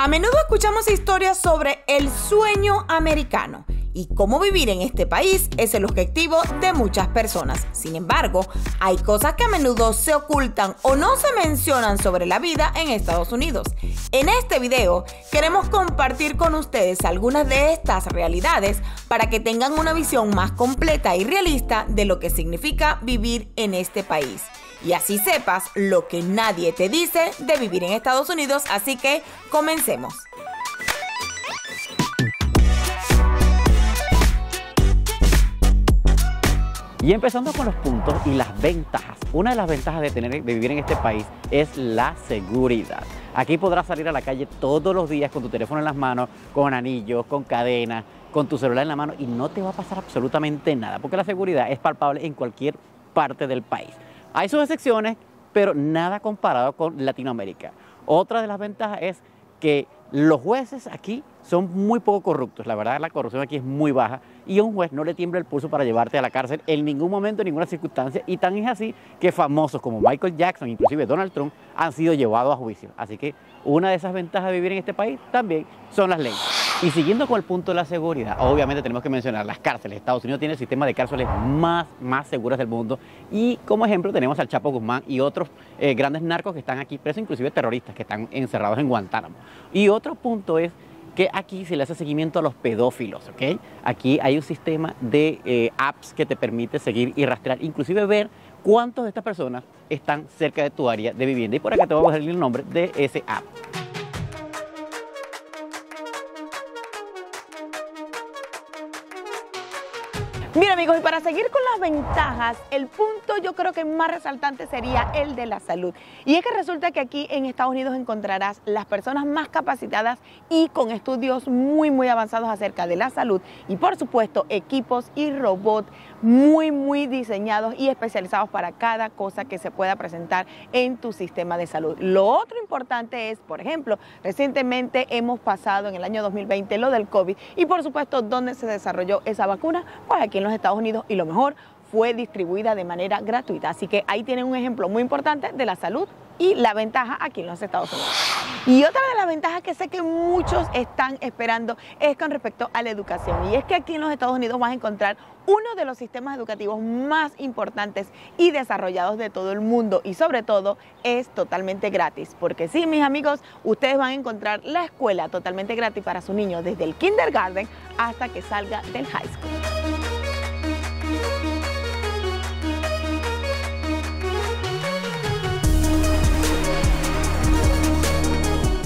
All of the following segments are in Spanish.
A menudo escuchamos historias sobre el sueño americano y cómo vivir en este país es el objetivo de muchas personas. Sin embargo, hay cosas que a menudo se ocultan o no se mencionan sobre la vida en Estados Unidos. En este video queremos compartir con ustedes algunas de estas realidades para que tengan una visión más completa y realista de lo que significa vivir en este país. Y así sepas lo que nadie te dice de vivir en Estados Unidos, así que comencemos. Y empezando con los puntos y las ventajas. Una de las ventajas de vivir en este país es la seguridad. Aquí podrás salir a la calle todos los días con tu teléfono en las manos, con anillos, con cadenas, con tu celular en la mano y no te va a pasar absolutamente nada, porque la seguridad es palpable en cualquier parte del país. Hay sus excepciones, pero nada comparado con Latinoamérica. Otra de las ventajas es que los jueces aquí son muy poco corruptos. La verdad, la corrupción aquí es muy baja y a un juez no le tiembla el pulso para llevarte a la cárcel en ningún momento, en ninguna circunstancia. Y tan es así que famosos como Michael Jackson, inclusive Donald Trump, han sido llevados a juicio. Así que una de esas ventajas de vivir en este país también son las leyes. Y siguiendo con el punto de la seguridad, obviamente tenemos que mencionar las cárceles. Estados Unidos tiene el sistema de cárceles más seguras del mundo. Y como ejemplo tenemos al Chapo Guzmán y otros grandes narcos que están aquí presos, inclusive terroristas que están encerrados en Guantánamo. Y otro punto es que aquí se le hace seguimiento a los pedófilos, ¿ok? Aquí hay un sistema de apps que te permite seguir y rastrear, inclusive ver cuántas de estas personas están cerca de tu área de vivienda. Y por acá te voy a dejar el nombre de ese app. Mira amigos, y para seguir con las ventajas, el punto yo creo que más resaltante sería el de la salud. Y es que resulta que aquí en Estados Unidos encontrarás las personas más capacitadas y con estudios muy avanzados acerca de la salud. Y por supuesto, equipos y robots muy diseñados y especializados para cada cosa que se pueda presentar en tu sistema de salud. Lo otro importante es, por ejemplo, recientemente hemos pasado en el año 2020 lo del COVID y por supuesto, ¿dónde se desarrolló esa vacuna? Pues aquí en los Estados Unidos y lo mejor fue distribuida de manera gratuita. Así que ahí tienen un ejemplo muy importante de la salud y la ventaja aquí en los Estados Unidos. Y otra de las ventajas que sé que muchos están esperando es con respecto a la educación. Y es que aquí en los Estados Unidos vas a encontrar uno de los sistemas educativos más importantes y desarrollados de todo el mundo. Y sobre todo es totalmente gratis. Porque sí, mis amigos, ustedes van a encontrar la escuela totalmente gratis para sus niños desde el kindergarten hasta que salga del high school.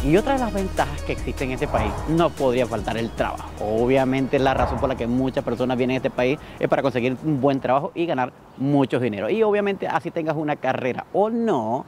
Y otra de las ventajas que existen en este país no podría faltar el trabajo. Obviamente la razón por la que muchas personas vienen a este país es para conseguir un buen trabajo y ganar mucho dinero. Y obviamente así tengas una carrera o no,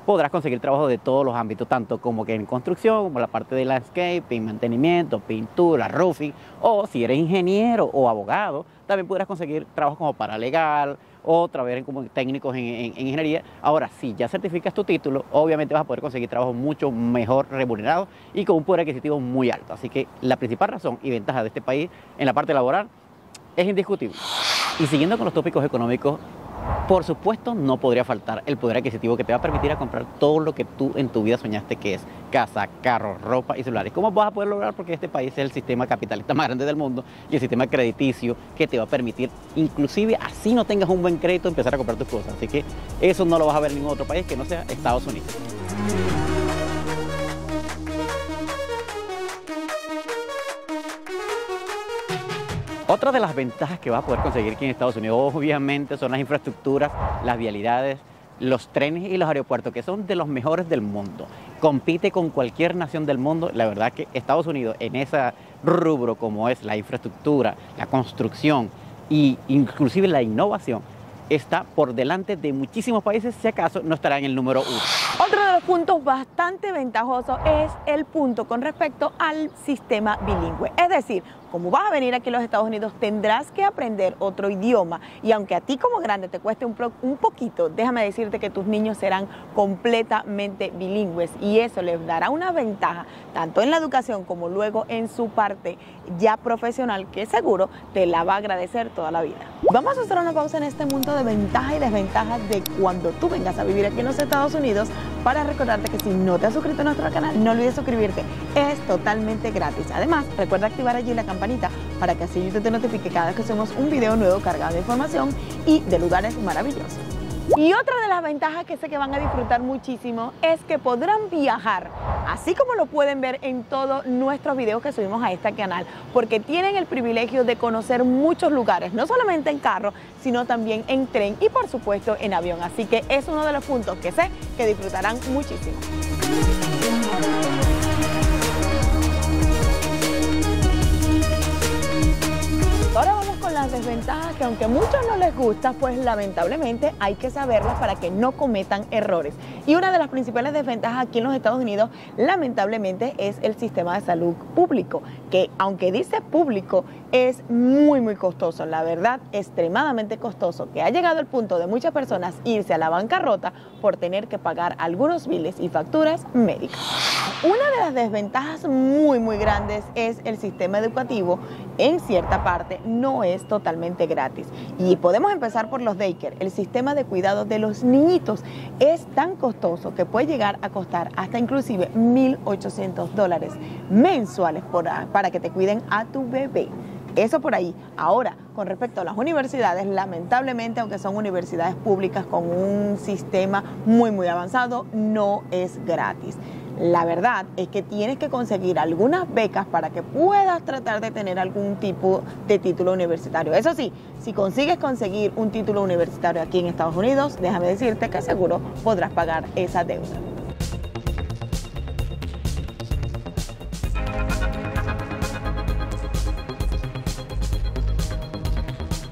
podrás conseguir trabajo de todos los ámbitos, tanto como que en construcción, como la parte de landscaping, mantenimiento, pintura, roofing, o si eres ingeniero o abogado, también podrás conseguir trabajo como paralegal, o trabajar como técnicos en ingeniería. Ahora, si ya certificas tu título, obviamente vas a poder conseguir trabajo mucho mejor remunerado y con un poder adquisitivo muy alto. Así que la principal razón y ventaja de este país en la parte laboral es indiscutible. Y siguiendo con los tópicos económicos, por supuesto no podría faltar el poder adquisitivo que te va a permitir a comprar todo lo que tú en tu vida soñaste que es casa, carro, ropa y celulares. ¿Cómo vas a poder lograr? Porque este país es el sistema capitalista más grande del mundo y el sistema crediticio que te va a permitir, inclusive así no tengas un buen crédito, empezar a comprar tus cosas. Así que eso no lo vas a ver en ningún otro país que no sea Estados Unidos. Otra de las ventajas que vas a poder conseguir aquí en Estados Unidos, obviamente, son las infraestructuras, las vialidades, los trenes y los aeropuertos, que son de los mejores del mundo. Compite con cualquier nación del mundo. La verdad que Estados Unidos en ese rubro como es la infraestructura, la construcción e inclusive la innovación, está por delante de muchísimos países, si acaso no estará en el número 1. Otro de los puntos bastante ventajosos es el punto con respecto al sistema bilingüe. Es decir, como vas a venir aquí a los Estados Unidos, tendrás que aprender otro idioma. Y aunque a ti como grande te cueste un poquito, déjame decirte que tus niños serán completamente bilingües. Y eso les dará una ventaja, tanto en la educación como luego en su parte ya profesional, que seguro te la va a agradecer toda la vida. Vamos a hacer una pausa en este mundo de ventajas y desventajas de cuando tú vengas a vivir aquí en los Estados Unidos para recordarte que si no te has suscrito a nuestro canal, no olvides suscribirte, es totalmente gratis. Además, recuerda activar allí la campanita para que así YouTube te notifique cada vez que hacemos un video nuevo cargado de información y de lugares maravillosos. Y otra de las ventajas que sé que van a disfrutar muchísimo es que podrán viajar, así como lo pueden ver en todos nuestros videos que subimos a este canal, porque tienen el privilegio de conocer muchos lugares, no solamente en carro, sino también en tren y por supuesto en avión. Así que es uno de los puntos que sé que disfrutarán muchísimo. Ahora vamos con las desventajas que aunque a muchos no les gusta, pues lamentablemente hay que saberlas para que no cometan errores. Y una de las principales desventajas aquí en los Estados Unidos, lamentablemente, es el sistema de salud público, que aunque dice público, es muy costoso, la verdad, extremadamente costoso, que ha llegado al punto de muchas personas irse a la bancarrota por tener que pagar algunos biles y facturas médicas. Una de las desventajas muy grandes es el sistema educativo, en cierta parte no es totalmente gratis. Y podemos empezar por los daycare. El sistema de cuidado de los niñitos es tan costoso que puede llegar a costar hasta inclusive $1,800 mensuales para que te cuiden a tu bebé. Eso por ahí. Ahora, con respecto a las universidades, lamentablemente, aunque son universidades públicas con un sistema muy avanzado, no es gratis. La verdad es que tienes que conseguir algunas becas para que puedas tratar de tener algún tipo de título universitario. Eso sí, si consigues conseguir un título universitario aquí en Estados Unidos, déjame decirte que seguro podrás pagar esa deuda.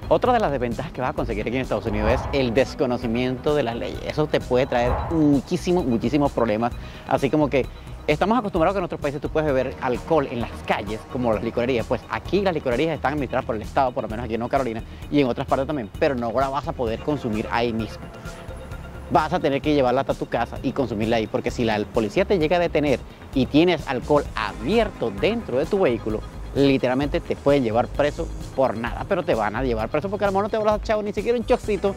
Otra de las desventajas que vas a conseguir aquí en Estados Unidos es el desconocimiento de las leyes. Eso te puede traer muchísimos problemas. Así como que estamos acostumbrados que en otros países tú puedes beber alcohol en las calles, como las licorerías. Pues aquí las licorerías están administradas por el Estado, por lo menos aquí en North Carolina y en otras partes también, pero no la vas a poder consumir ahí mismo. Vas a tener que llevarla hasta tu casa y consumirla ahí, porque si la policía te llega a detener y tienes alcohol abierto dentro de tu vehículo, literalmente te pueden llevar preso por nada, pero te van a llevar preso porque a lo mejor no te habrás echado ni siquiera un chocito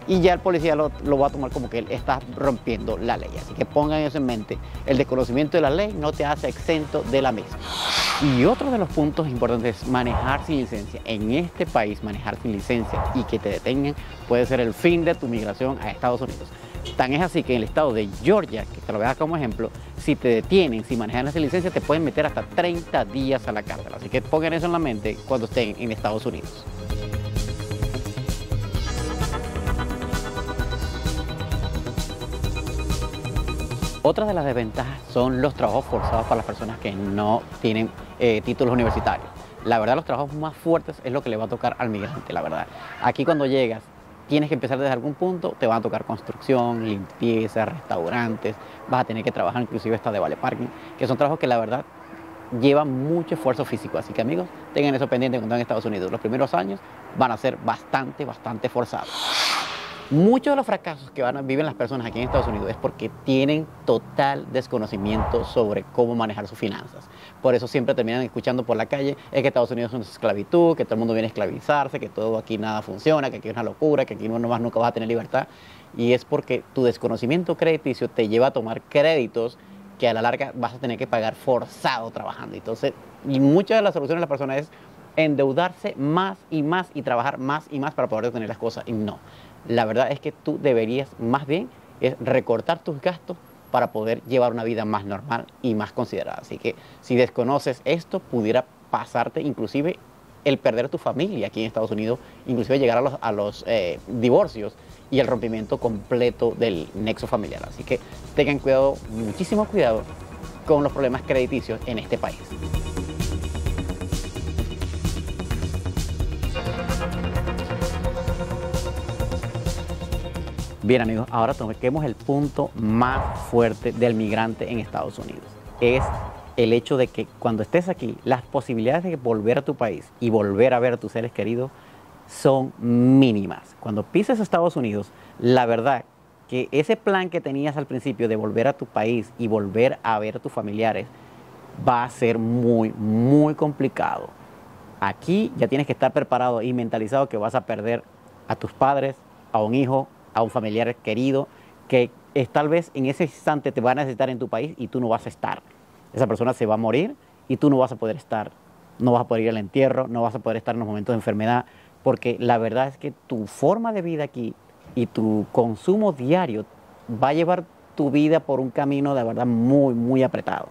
y ya el policía lo va a tomar como que él está rompiendo la ley. Así que pongan eso en mente, el desconocimiento de la ley no te hace exento de la misma. Y otro de los puntos importantes es manejar sin licencia. En este país, manejar sin licencia y que te detengan puede ser el fin de tu migración a Estados Unidos. Tan es así que en el estado de Georgia, que te lo voy a dar como ejemplo, si te detienen, si manejan sin licencia, te pueden meter hasta 30 días a la cárcel. Así que pongan eso en la mente cuando estén en Estados Unidos. Otra de las desventajas son los trabajos forzados para las personas que no tienen títulos universitarios. La verdad, los trabajos más fuertes es lo que le va a tocar al migrante, la verdad. Aquí cuando llegas, tienes que empezar desde algún punto, te van a tocar construcción, limpieza, restaurantes, vas a tener que trabajar inclusive hasta de vale parking, que son trabajos que la verdad llevan mucho esfuerzo físico. Así que amigos, tengan eso pendiente cuando estén en Estados Unidos. Los primeros años van a ser bastante forzados. Muchos de los fracasos que viven las personas aquí en Estados Unidos es porque tienen total desconocimiento sobre cómo manejar sus finanzas. Por eso siempre terminan escuchando por la calle es que Estados Unidos es una esclavitud, que todo el mundo viene a esclavizarse, que todo aquí nada funciona, que aquí es una locura, que aquí nunca vas a tener libertad. Y es porque tu desconocimiento crediticio te lleva a tomar créditos que a la larga vas a tener que pagar forzado trabajando. Entonces, y muchas de las soluciones de las personas es endeudarse más y trabajar más y más para poder obtener las cosas. Y no. La verdad es que tú deberías más bien es recortar tus gastos para poder llevar una vida más normal y más considerada. Así que si desconoces esto, pudiera pasarte inclusive el perder tu familia aquí en Estados Unidos, inclusive llegar a los divorcios y el rompimiento completo del nexo familiar. Así que tengan cuidado, muchísimo cuidado con los problemas crediticios en este país. Bien amigos, ahora toquemos el punto más fuerte del migrante en Estados Unidos. Es el hecho de que cuando estés aquí, las posibilidades de volver a tu país y volver a ver a tus seres queridos son mínimas. Cuando pises a Estados Unidos, la verdad que ese plan que tenías al principio de volver a tu país y volver a ver a tus familiares va a ser muy complicado. Aquí ya tienes que estar preparado y mentalizado que vas a perder a tus padres, a un hijo, a un familiar querido, que tal vez en ese instante te va a necesitar en tu país y tú no vas a estar. Esa persona se va a morir y tú no vas a poder estar. No vas a poder ir al entierro, no vas a poder estar en los momentos de enfermedad, porque la verdad es que tu forma de vida aquí y tu consumo diario va a llevar tu vida por un camino de verdad muy, muy apretado.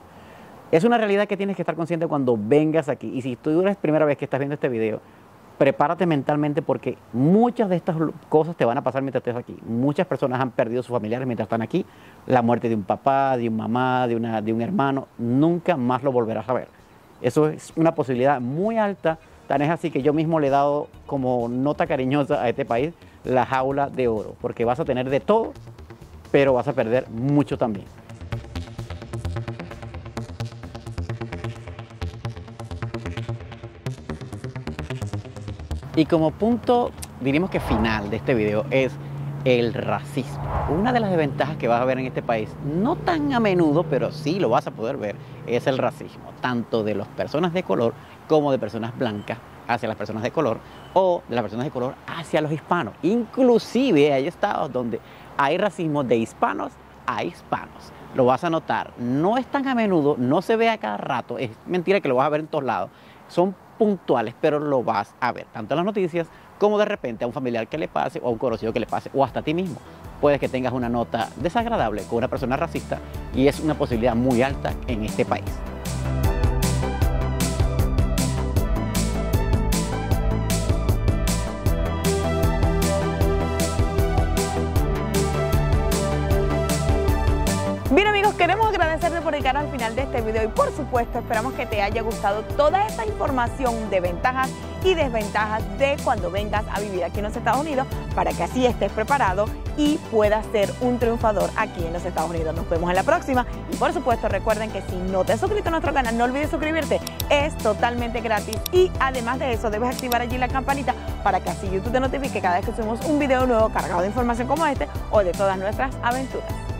Es una realidad que tienes que estar consciente cuando vengas aquí. Y si tú eres la primera vez que estás viendo este video, prepárate mentalmente porque muchas de estas cosas te van a pasar mientras estés aquí. Muchas personas han perdido sus familiares mientras están aquí. La muerte de un papá, de una mamá, de un hermano, nunca más lo volverás a ver. Eso es una posibilidad muy alta. Tan es así que yo mismo le he dado como nota cariñosa a este país la jaula de oro, porque vas a tener de todo, pero vas a perder mucho también. Y como punto, diríamos que final de este video es el racismo. Una de las desventajas que vas a ver en este país, no tan a menudo, pero sí lo vas a poder ver, es el racismo, tanto de las personas de color como de personas blancas hacia las personas de color o de las personas de color hacia los hispanos. Inclusive hay estados donde hay racismo de hispanos a hispanos. Lo vas a notar, no es tan a menudo, no se ve a cada rato, es mentira que lo vas a ver en todos lados. Son puntuales, pero lo vas a ver, tanto en las noticias como de repente a un familiar que le pase o a un conocido que le pase o hasta a ti mismo. Puedes que tengas una nota desagradable con una persona racista y es una posibilidad muy alta en este país. Bien amigos, queremos agradecerte por llegar al final de este video y por supuesto esperamos que te haya gustado toda esta información de ventajas y desventajas de cuando vengas a vivir aquí en los Estados Unidos para que así estés preparado y puedas ser un triunfador aquí en los Estados Unidos. Nos vemos en la próxima y por supuesto recuerden que si no te has suscrito a nuestro canal no olvides suscribirte, es totalmente gratis y además de eso debes activar allí la campanita para que así YouTube te notifique cada vez que subimos un video nuevo cargado de información como este o de todas nuestras aventuras.